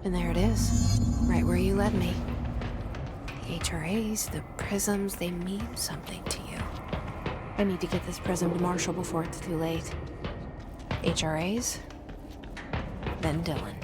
And there it is, right where you led me. The HRAs, the prisms, they mean something to you. I need to get this prism to Marshall before it's too late. HRAs, then Dylan.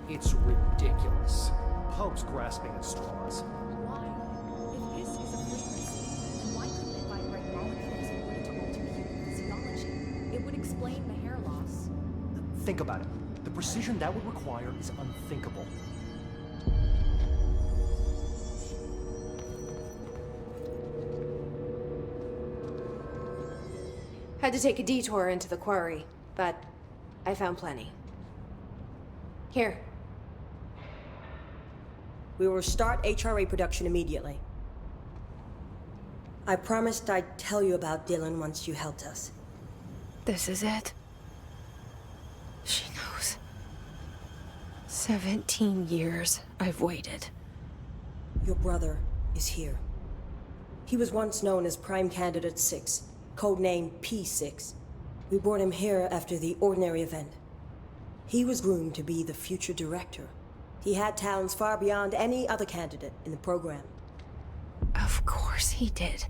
It's ridiculous. Pope's grasping at straws. Why? If this is a frequency, then why couldn't it vibrate molecules in order to alter human physiology? It would explain the hair loss. Think about it. The precision that would require is unthinkable. Had to take a detour into the quarry, but I found plenty. Here. We will start HRA production immediately. I promised I'd tell you about Dylan once you helped us. This is it. She knows. 17 years I've waited. Your brother is here. He was once known as Prime Candidate 6, codenamed P6. We brought him here after the ordinary event. He was groomed to be the future director. He had talents far beyond any other candidate in the program. Of course he did.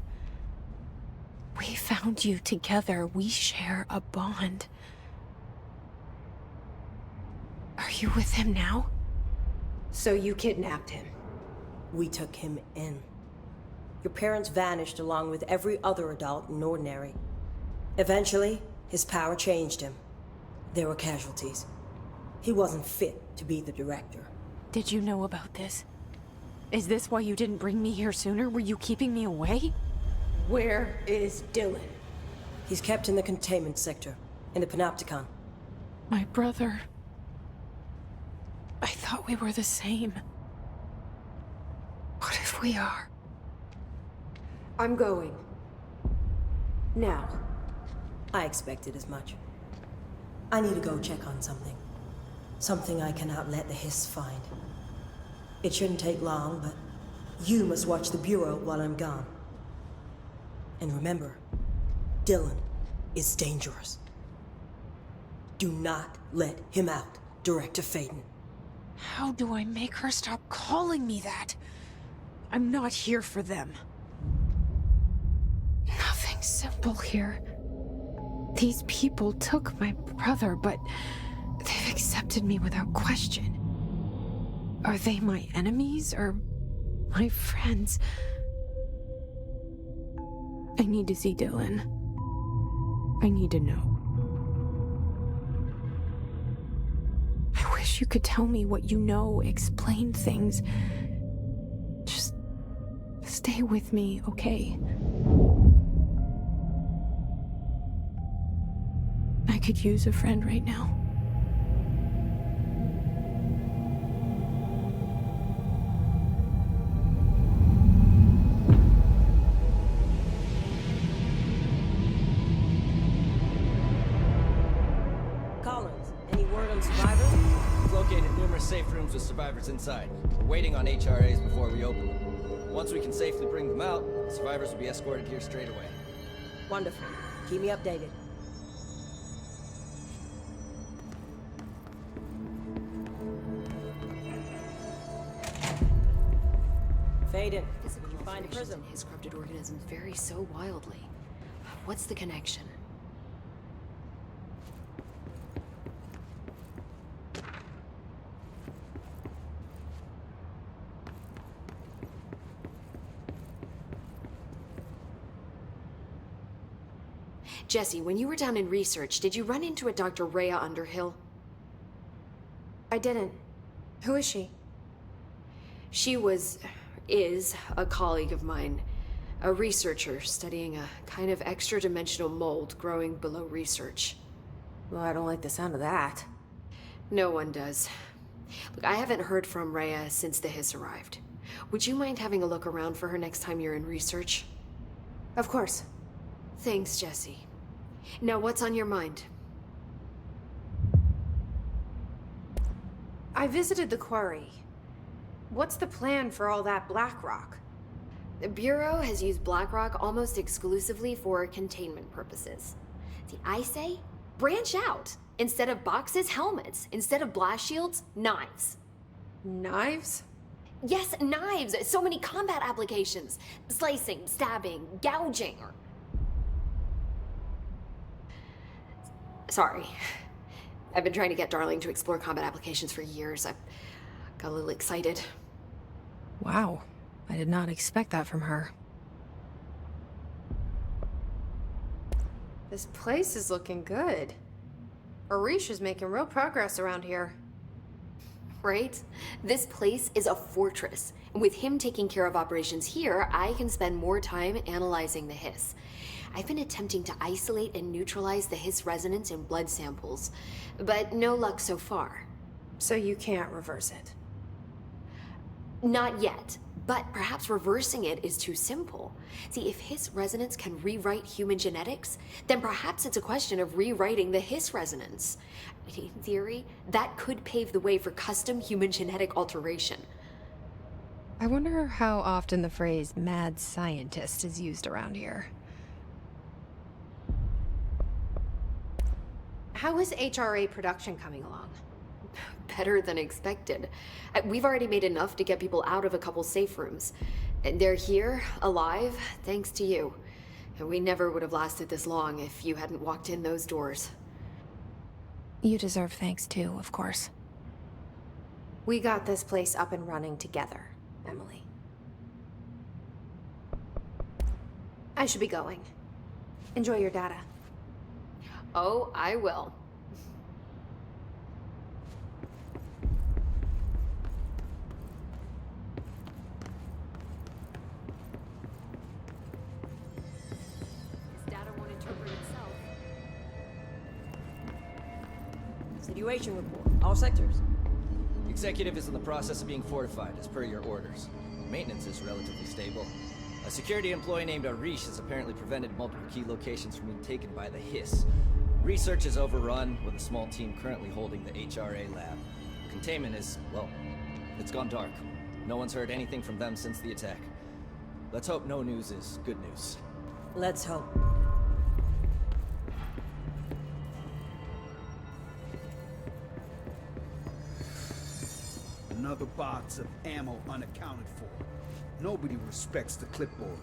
We found you together. We share a bond. Are you with him now? So you kidnapped him? We took him in. Your parents vanished along with every other adult in Ordinary. Eventually, his power changed him. There were casualties. He wasn't fit to be the director. Did you know about this? Is this why you didn't bring me here sooner? Were you keeping me away? Where is Dylan? He's kept in the containment sector, in the Panopticon. My brother. I thought we were the same. What if we are? I'm going. Now. I expected as much. I need to go check on something. Something I cannot let the Hiss find. It shouldn't take long, but you must watch the Bureau while I'm gone. And remember, Dylan is dangerous. Do not let him out, Director Faden. How do I make her stop calling me that? I'm not here for them. Nothing simple here. These people took my brother, but they've accepted me without question. Are they my enemies or my friends? I need to see Dylan. I need to know. I wish you could tell me what you know, explain things. Just stay with me, okay? I could use a friend right now. Collins, any word on survivors? We've located numerous safe rooms with survivors inside. We're waiting on HRAs before we open them. Once we can safely bring them out, the survivors will be escorted here straight away. Wonderful. Keep me updated. Faden, Physical did you find a alterations prism? in his corrupted organisms vary so wildly. What's the connection? Jesse, when you were down in research, did you run into a Dr. Rhea Underhill? I didn't. Who is she? She is a colleague of mine, a researcher studying a kind of extra-dimensional mold growing below research. Well, I don't like the sound of that. No one does. Look, I haven't heard from Rhea since the Hiss arrived. Would you mind having a look around for her next time you're in research? Of course. Thanks, Jesse. Now, what's on your mind? I visited the quarry. What's the plan for all that black rock? The Bureau has used Blackrock almost exclusively for containment purposes. See, I say, branch out. Instead of boxes, helmets. Instead of blast shields, knives. Knives? Yes, knives! So many combat applications. Slicing, stabbing, gouging, or... Sorry. I've been trying to get Darling to explore combat applications for years. I got a little excited. Wow. I did not expect that from her. This place is looking good. Arish is making real progress around here. Right? This place is a fortress. And with him taking care of operations here, I can spend more time analyzing the Hiss. I've been attempting to isolate and neutralize the Hiss resonance in blood samples, but no luck so far. So you can't reverse it. Not yet, but perhaps reversing it is too simple. See, if Hiss resonance can rewrite human genetics, then perhaps it's a question of rewriting the Hiss resonance. In theory, that could pave the way for custom human genetic alteration. I wonder how often the phrase mad scientist is used around here. How is HRA production coming along? Better than expected. We've already made enough to get people out of a couple safe rooms. And they're here, alive, thanks to you. And we never would have lasted this long if you hadn't walked in those doors. You deserve thanks too, of course. We got this place up and running together, Emily. I should be going. Enjoy your data. Oh, I will. This data won't interpret itself. Situation report. All sectors. The executive is in the process of being fortified, as per your orders. Maintenance is relatively stable. A security employee named Arish has apparently prevented multiple key locations from being taken by the Hiss. Research is overrun, with a small team currently holding the HRA lab. Containment is, well, it's gone dark. No one's heard anything from them since the attack. Let's hope no news is good news. Let's hope. Another box of ammo unaccounted for. Nobody respects the clipboard.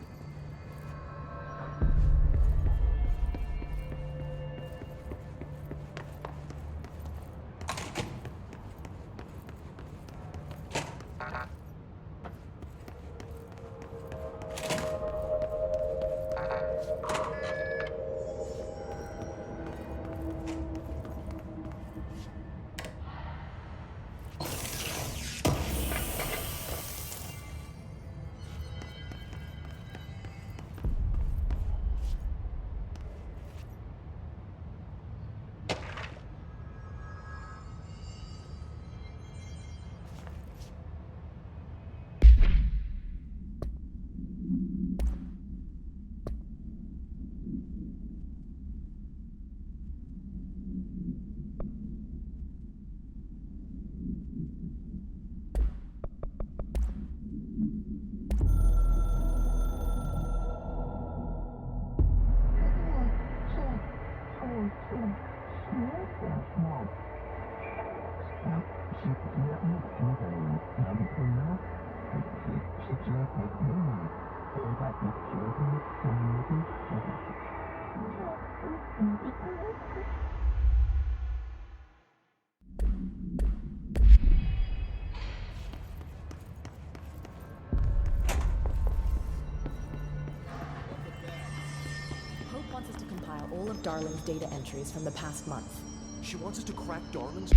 Hope wants us to compile all of Darling's data entries from the past month. She wants us to crack Darling's...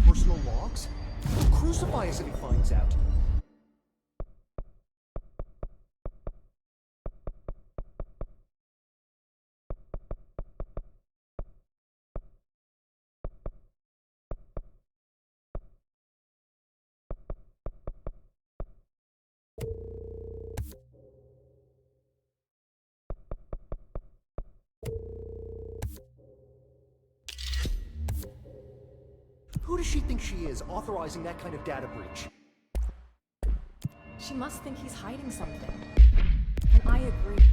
personal logs? He'll crucify us if he finds out. Who does she think she is, authorizing that kind of data breach? She must think he's hiding something. And I agree.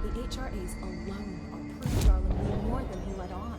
The HRAs alone are proof Darling knew more than he let on.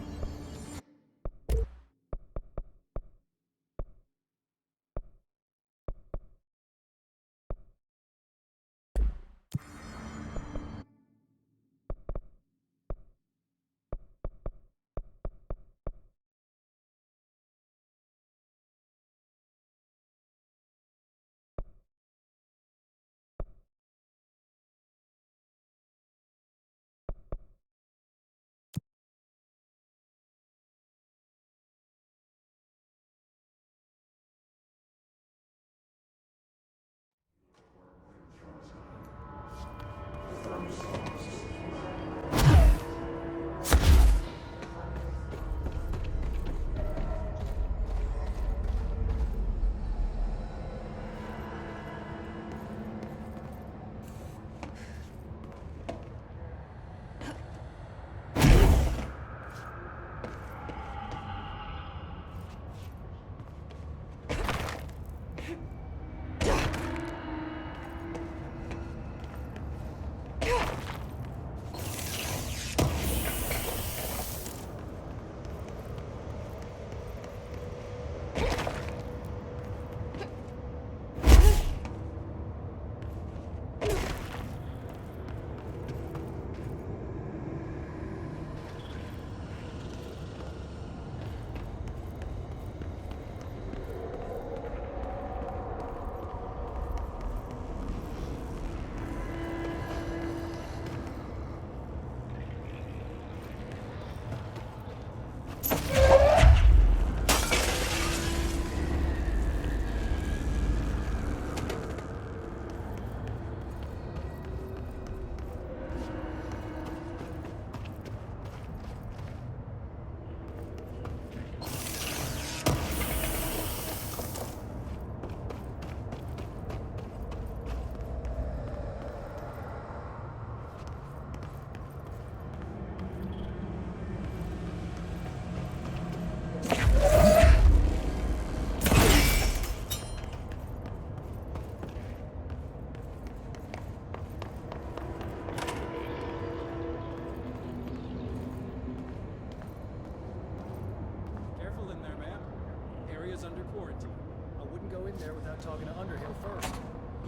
I wouldn't go in there without talking to Underhill first.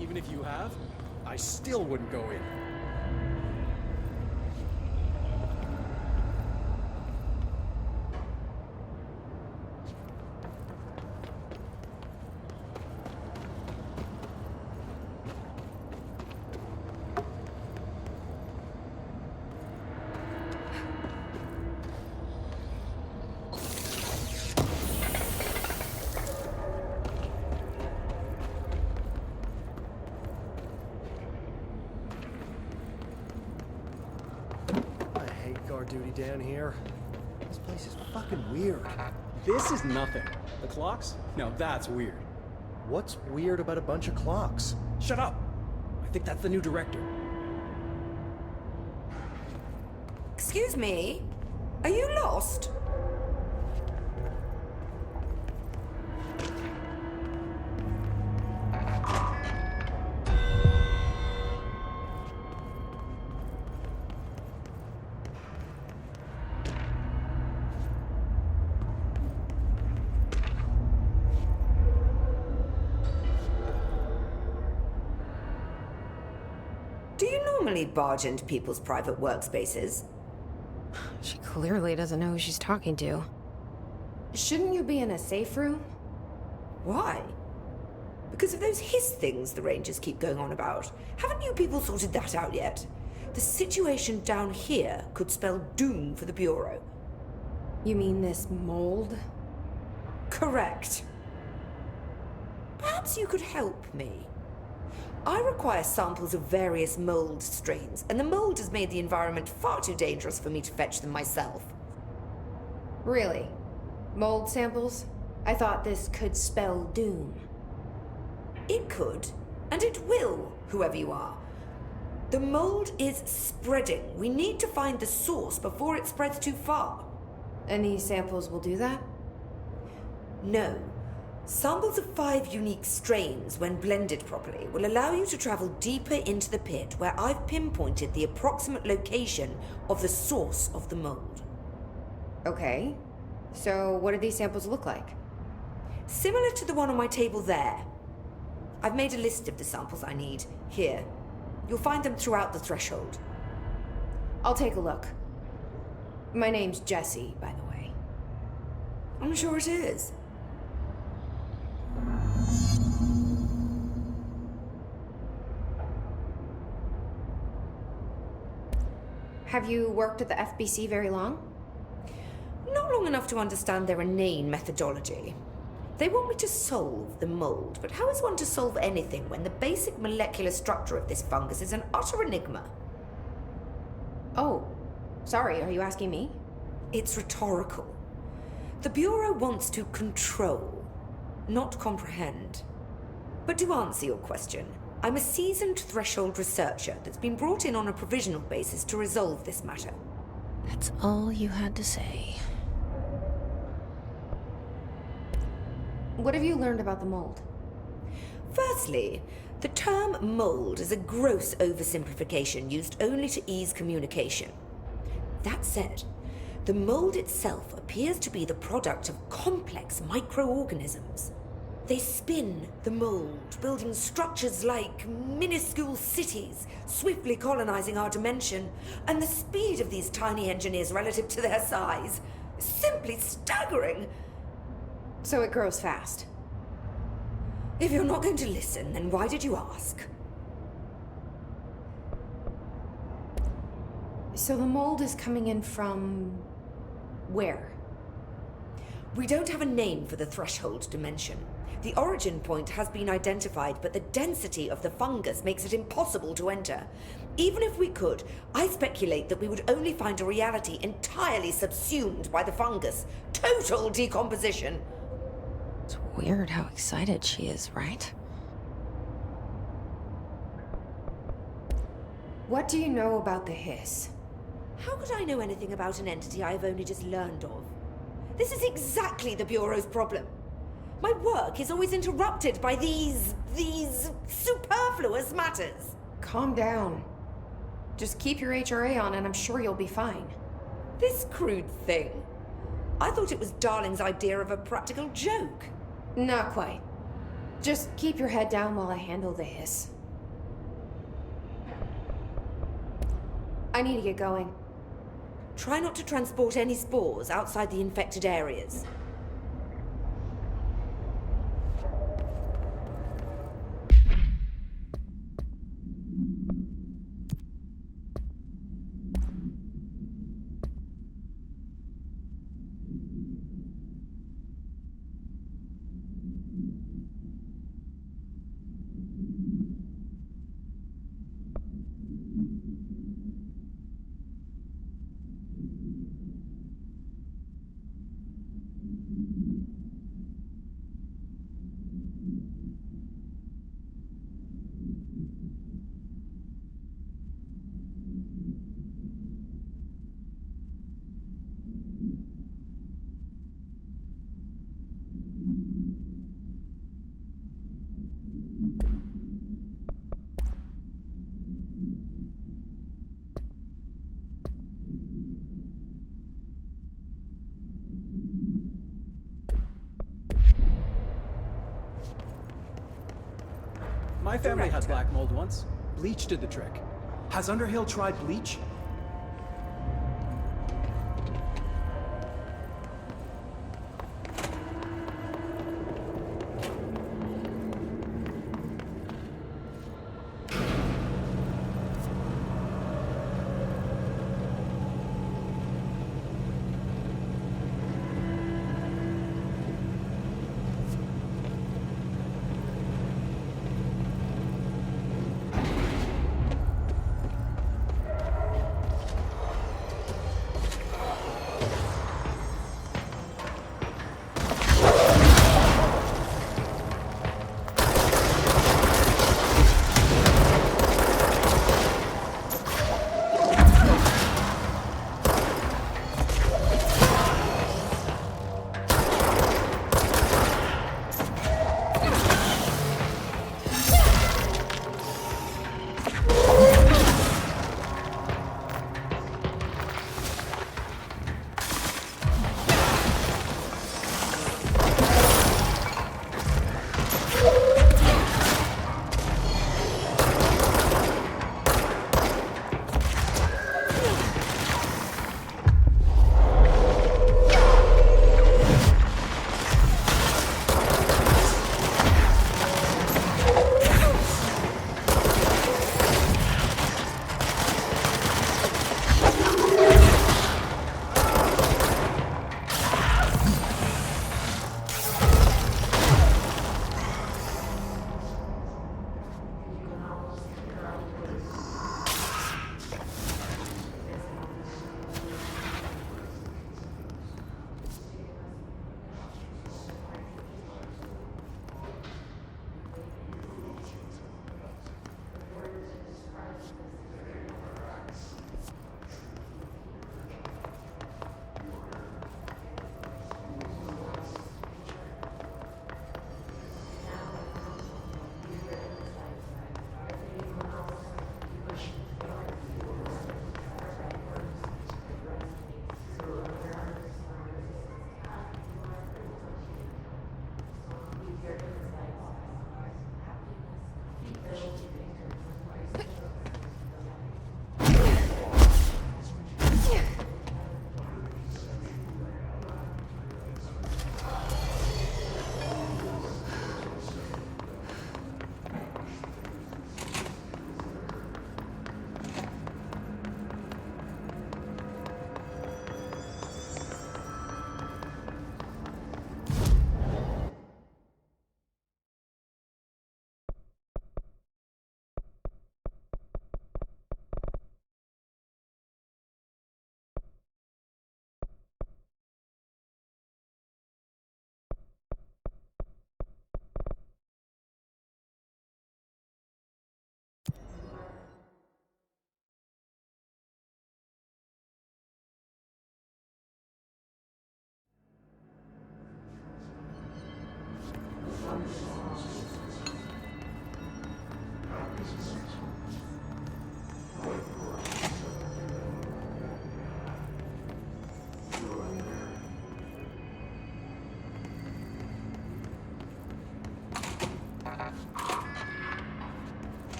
Even if you have, I still wouldn't go in. Guard duty down here. This place is fucking weird. This is nothing. The clocks? No, that's weird. What's weird about a bunch of clocks? Shut up! I think that's the new director. Excuse me? Are you lost? Do you normally barge into people's private workspaces? She clearly doesn't know who she's talking to. Shouldn't you be in a safe room? Why? Because of those hiss things the Rangers keep going on about. Haven't you people sorted that out yet? The situation down here could spell doom for the Bureau. You mean this mold? Correct. Perhaps you could help me. I require samples of various mold strains, and the mold has made the environment far too dangerous for me to fetch them myself. Really? Mold samples? I thought this could spell doom. It could, and it will, whoever you are. The mold is spreading. We need to find the source before it spreads too far. And these samples will do that? No. Samples of 5 unique strains, when blended properly, will allow you to travel deeper into the pit, where I've pinpointed the approximate location of the source of the mold. Okay. So what do these samples look like? Similar to the one on my table there. I've made a list of the samples I need. Here. You'll find them throughout the threshold. I'll take a look. My name's Jesse, by the way. I'm sure it is. Have you worked at the FBC very long? Not long enough to understand their inane methodology. They want me to solve the mold, but how is one to solve anything when the basic molecular structure of this fungus is an utter enigma? Oh, sorry, are you asking me? It's rhetorical. The Bureau wants to control, not comprehend. But to answer your question, I'm a seasoned threshold researcher that's been brought in on a provisional basis to resolve this matter. That's all you had to say. What have you learned about the mold? Firstly, the term mold is a gross oversimplification used only to ease communication. That said, the mold itself appears to be the product of complex microorganisms. They spin the mold, building structures like minuscule cities, swiftly colonizing our dimension, and the speed of these tiny engineers relative to their size is simply staggering. So it grows fast. If you're not going to listen, then why did you ask? So the mold is coming in from where? We don't have a name for the threshold dimension. The origin point has been identified, but the density of the fungus makes it impossible to enter. Even if we could, I speculate that we would only find a reality entirely subsumed by the fungus. Total decomposition. It's weird how excited she is, right? What do you know about the hiss? How could I know anything about an entity I've only just learned of? This is exactly the Bureau's problem. My work is always interrupted by these superfluous matters. Calm down. Just keep your HRA on and I'm sure you'll be fine. This crude thing. I thought it was Darling's idea of a practical joke. Not quite. Just keep your head down while I handle the hiss. I need to get going. Try not to transport any spores outside the infected areas. My family had black mold once. Bleach did the trick. Has Underhill tried bleach?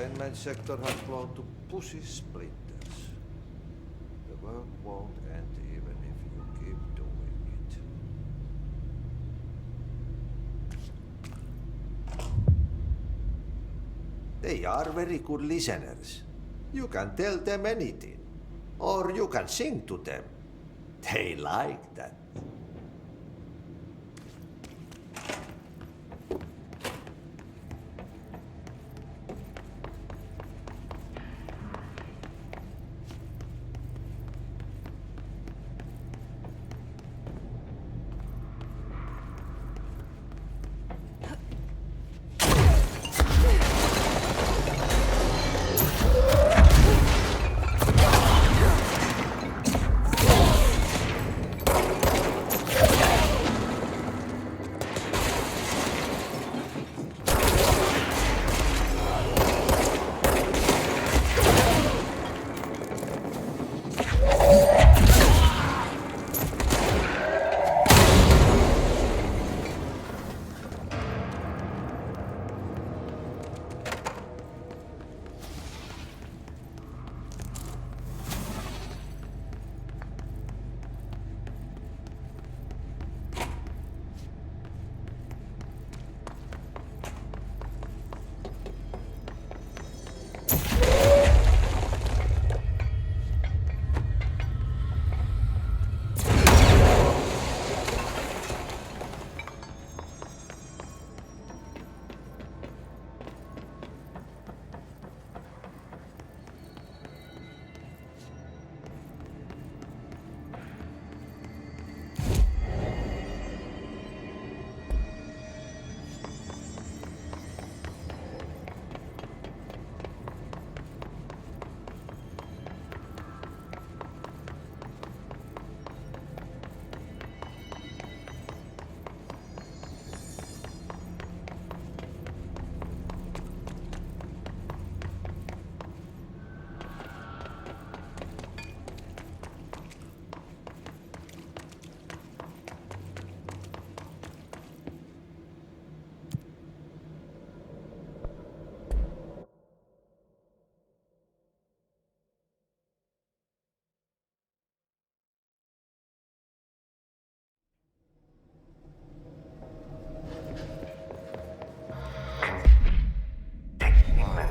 containment sector has blown to pussy splinters. The world won't end even if you keep doing it. They are very good listeners. You can tell them anything. Or you can sing to them. They like that.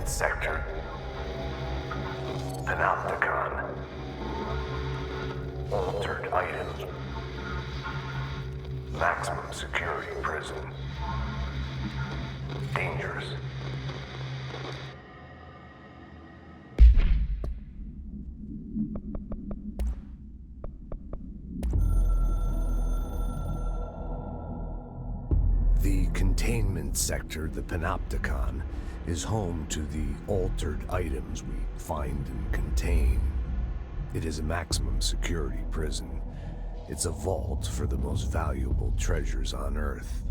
Sector. Panopticon. Altered items. Maximum security prison. Dangerous. The containment sector, the Panopticon, is home to the altered items we find and contain. It is a maximum security prison. It's a vault for the most valuable treasures on Earth.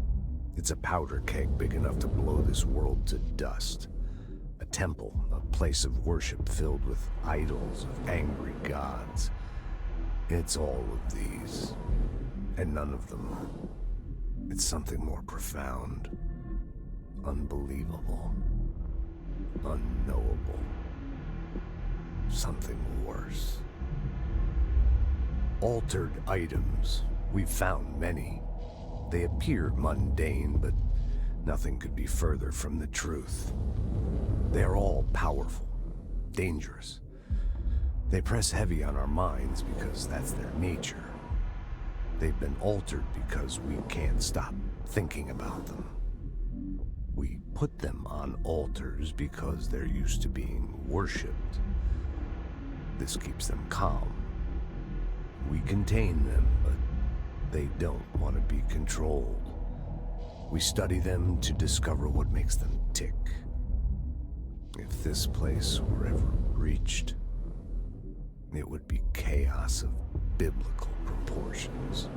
It's a powder keg big enough to blow this world to dust. A temple, a place of worship filled with idols of angry gods. It's all of these, and none of them. It's something more profound, unbelievable, unknowable. Something worse. Altered items. We've found many. They appear mundane, but nothing could be further from the truth. They are all powerful, dangerous. They press heavy on our minds because that's their nature. They've been altered because we can't stop thinking about them. We put them on altars because they're used to being worshipped. This keeps them calm. We contain them, but they don't want to be controlled. We study them to discover what makes them tick. If this place were ever reached, it would be chaos of biblical proportions.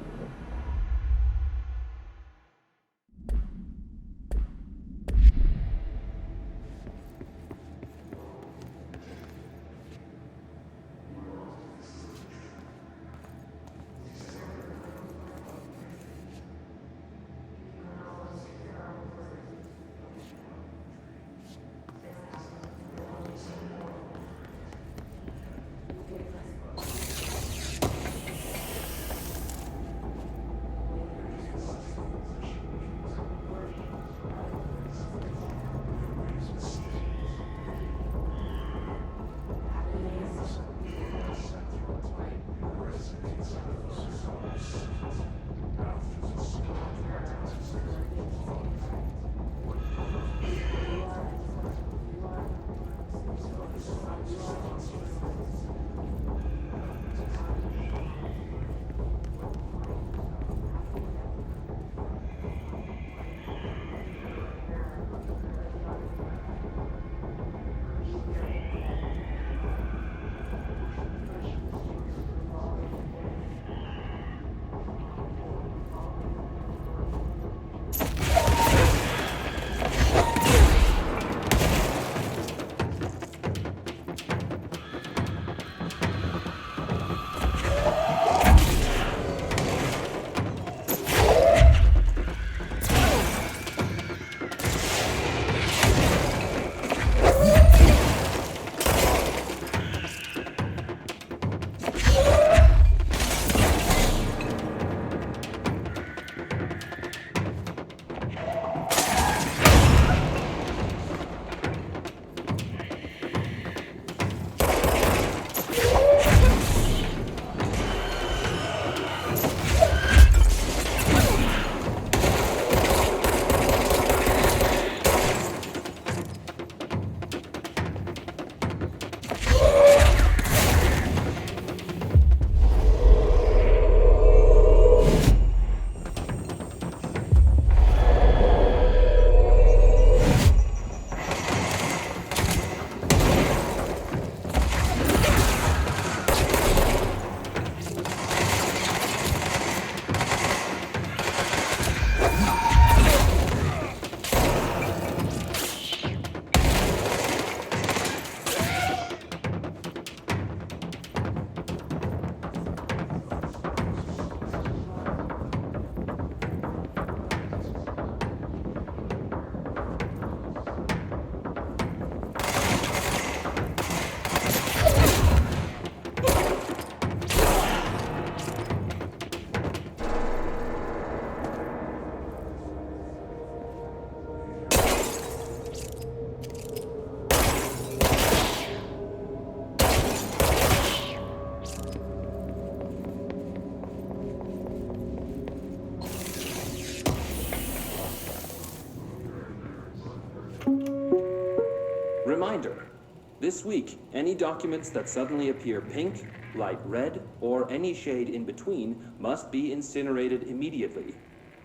This week, any documents that suddenly appear pink, light red, or any shade in between must be incinerated immediately.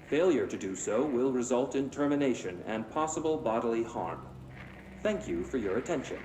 Failure to do so will result in termination and possible bodily harm. Thank you for your attention.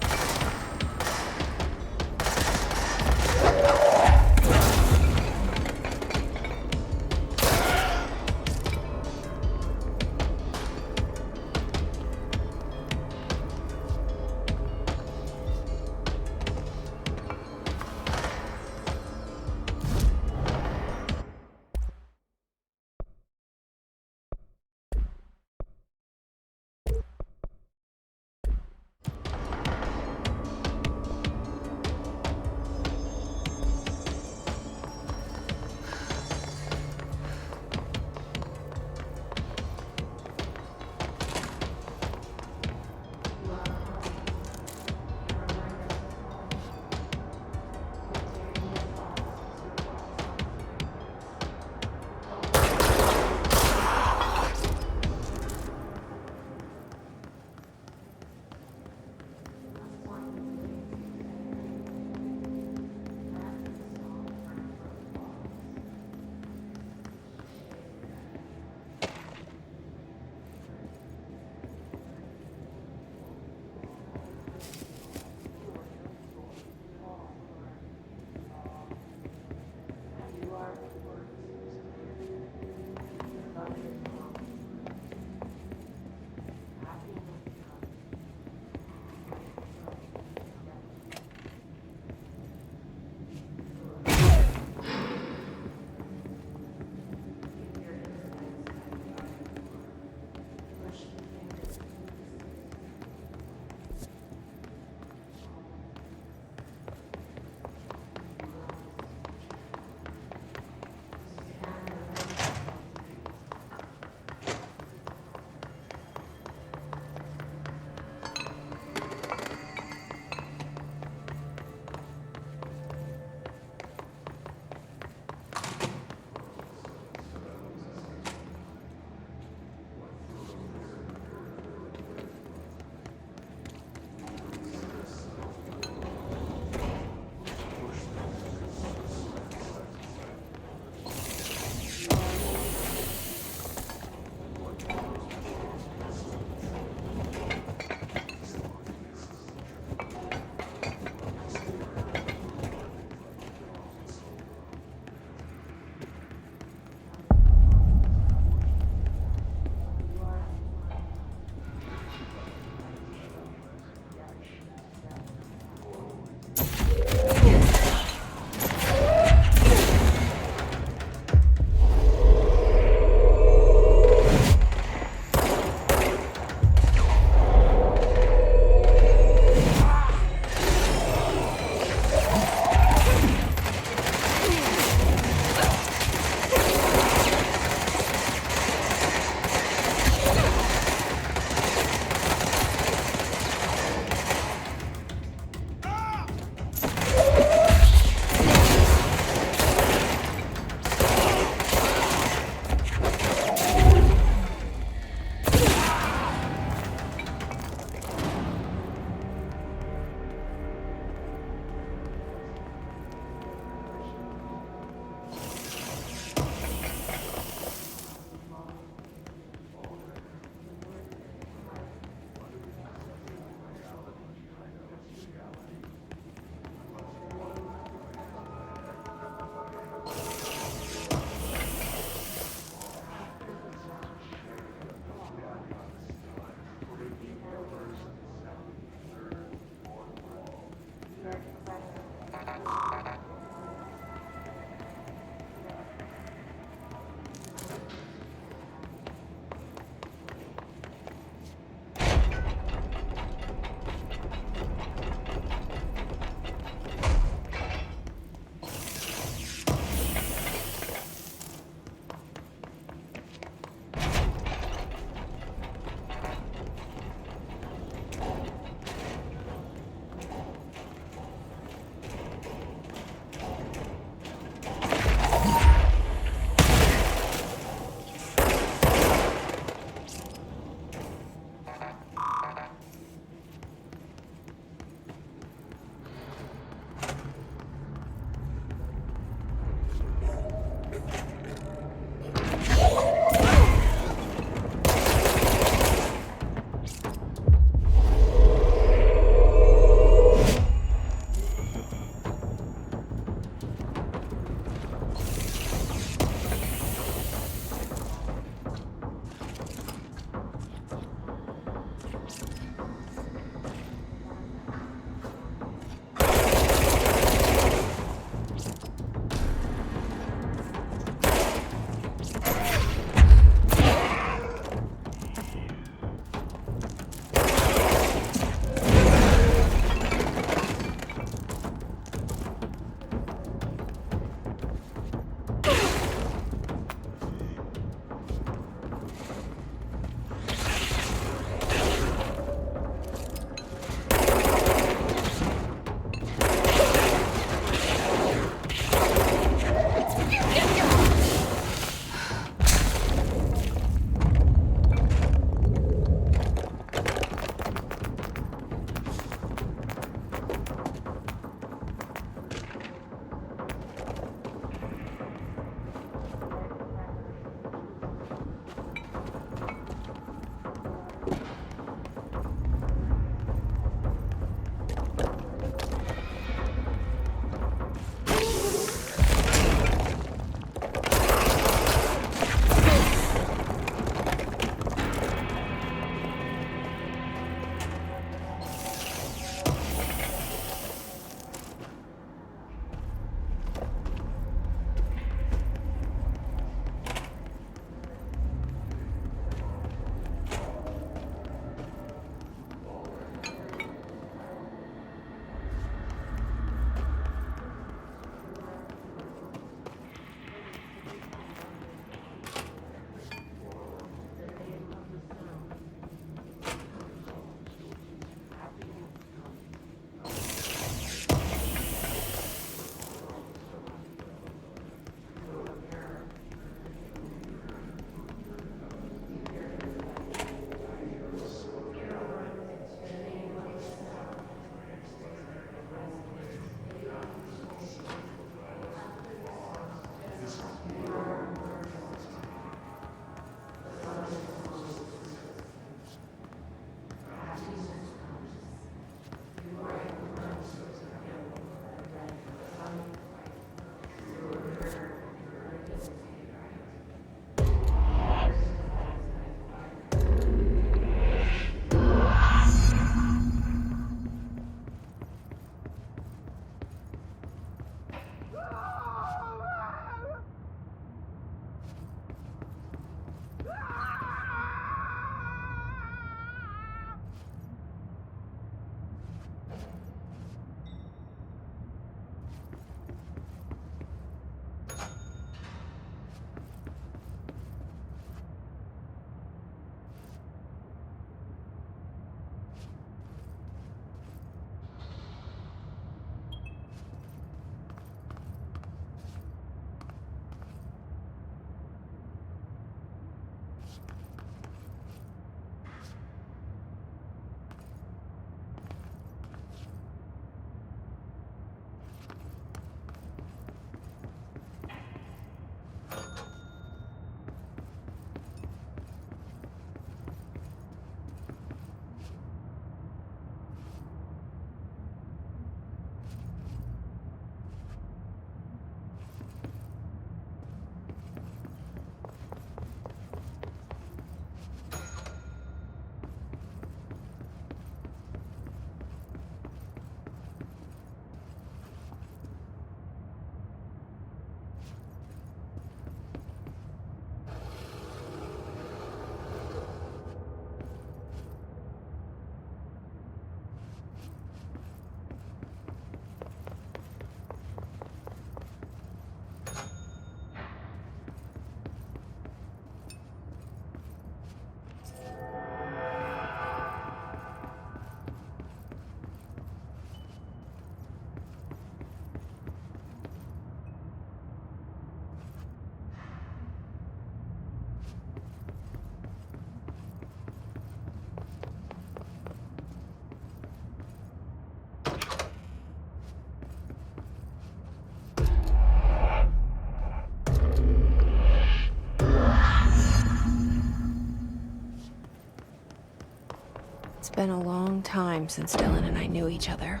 It's been a long time since Dylan and I knew each other.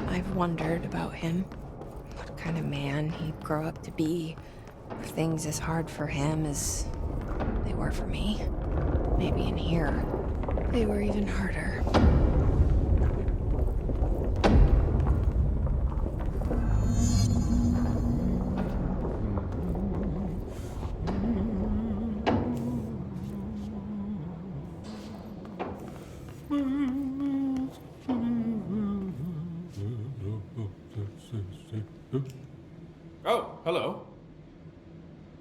I've wondered about him. What kind of man he'd grow up to be. If things as hard for him as they were for me. Maybe in here, they were even harder. Oh, hello.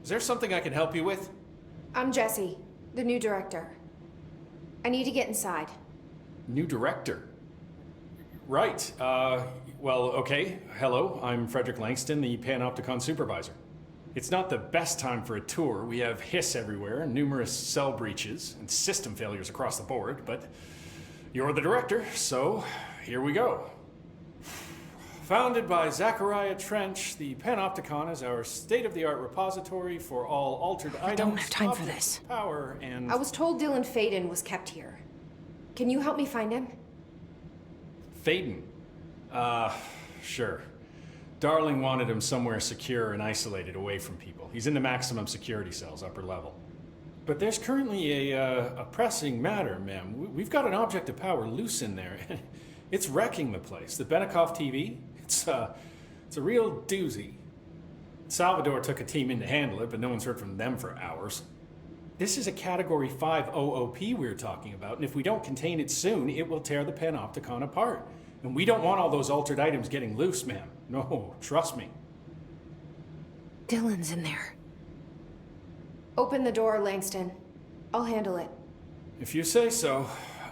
Is there something I can help you with? I'm Jesse, the new director. I need to get inside. New director? Right. Well, okay. Hello, I'm Frederick Langston, the Panopticon supervisor. It's not the best time for a tour. We have hiss everywhere, numerous cell breaches, and system failures across the board, but you're the director, so here we go. Founded by Zachariah Trench, the Panopticon is our state-of-the-art repository for all altered items. I don't have time for objects this. of power, and I was told Dylan Faden was kept here. Can you help me find him? Faden. Sure. Darling wanted him somewhere secure and isolated away from people. He's in the maximum security cells, upper level. But there's currently a pressing matter, ma'am. We've got an object of power loose in there. It's wrecking the place. The Benikoff TV, it's a real doozy. Salvador took a team in to handle it, but no one's heard from them for hours. This is a Category 5 OOP we're talking about, and if we don't contain it soon, it will tear the Panopticon apart. And we don't want all those altered items getting loose, ma'am. No, trust me. Dylan's in there. Open the door, Langston. I'll handle it. If you say so.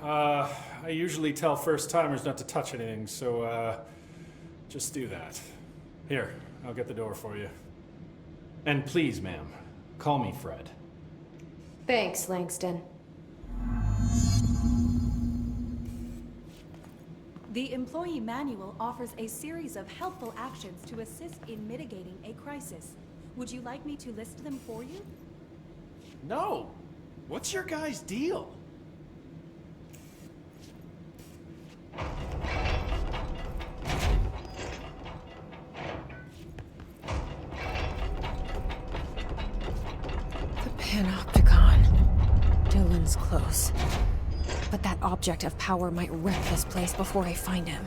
I usually tell first-timers not to touch anything, so, just do that. Here, I'll get the door for you. And please, ma'am, call me Fred. Thanks, Langston. The employee manual offers a series of helpful actions to assist in mitigating a crisis. Would you like me to list them for you? No! What's your guy's deal? The Panopticon. Dylan's close. But that object of power might wreck this place before I find him.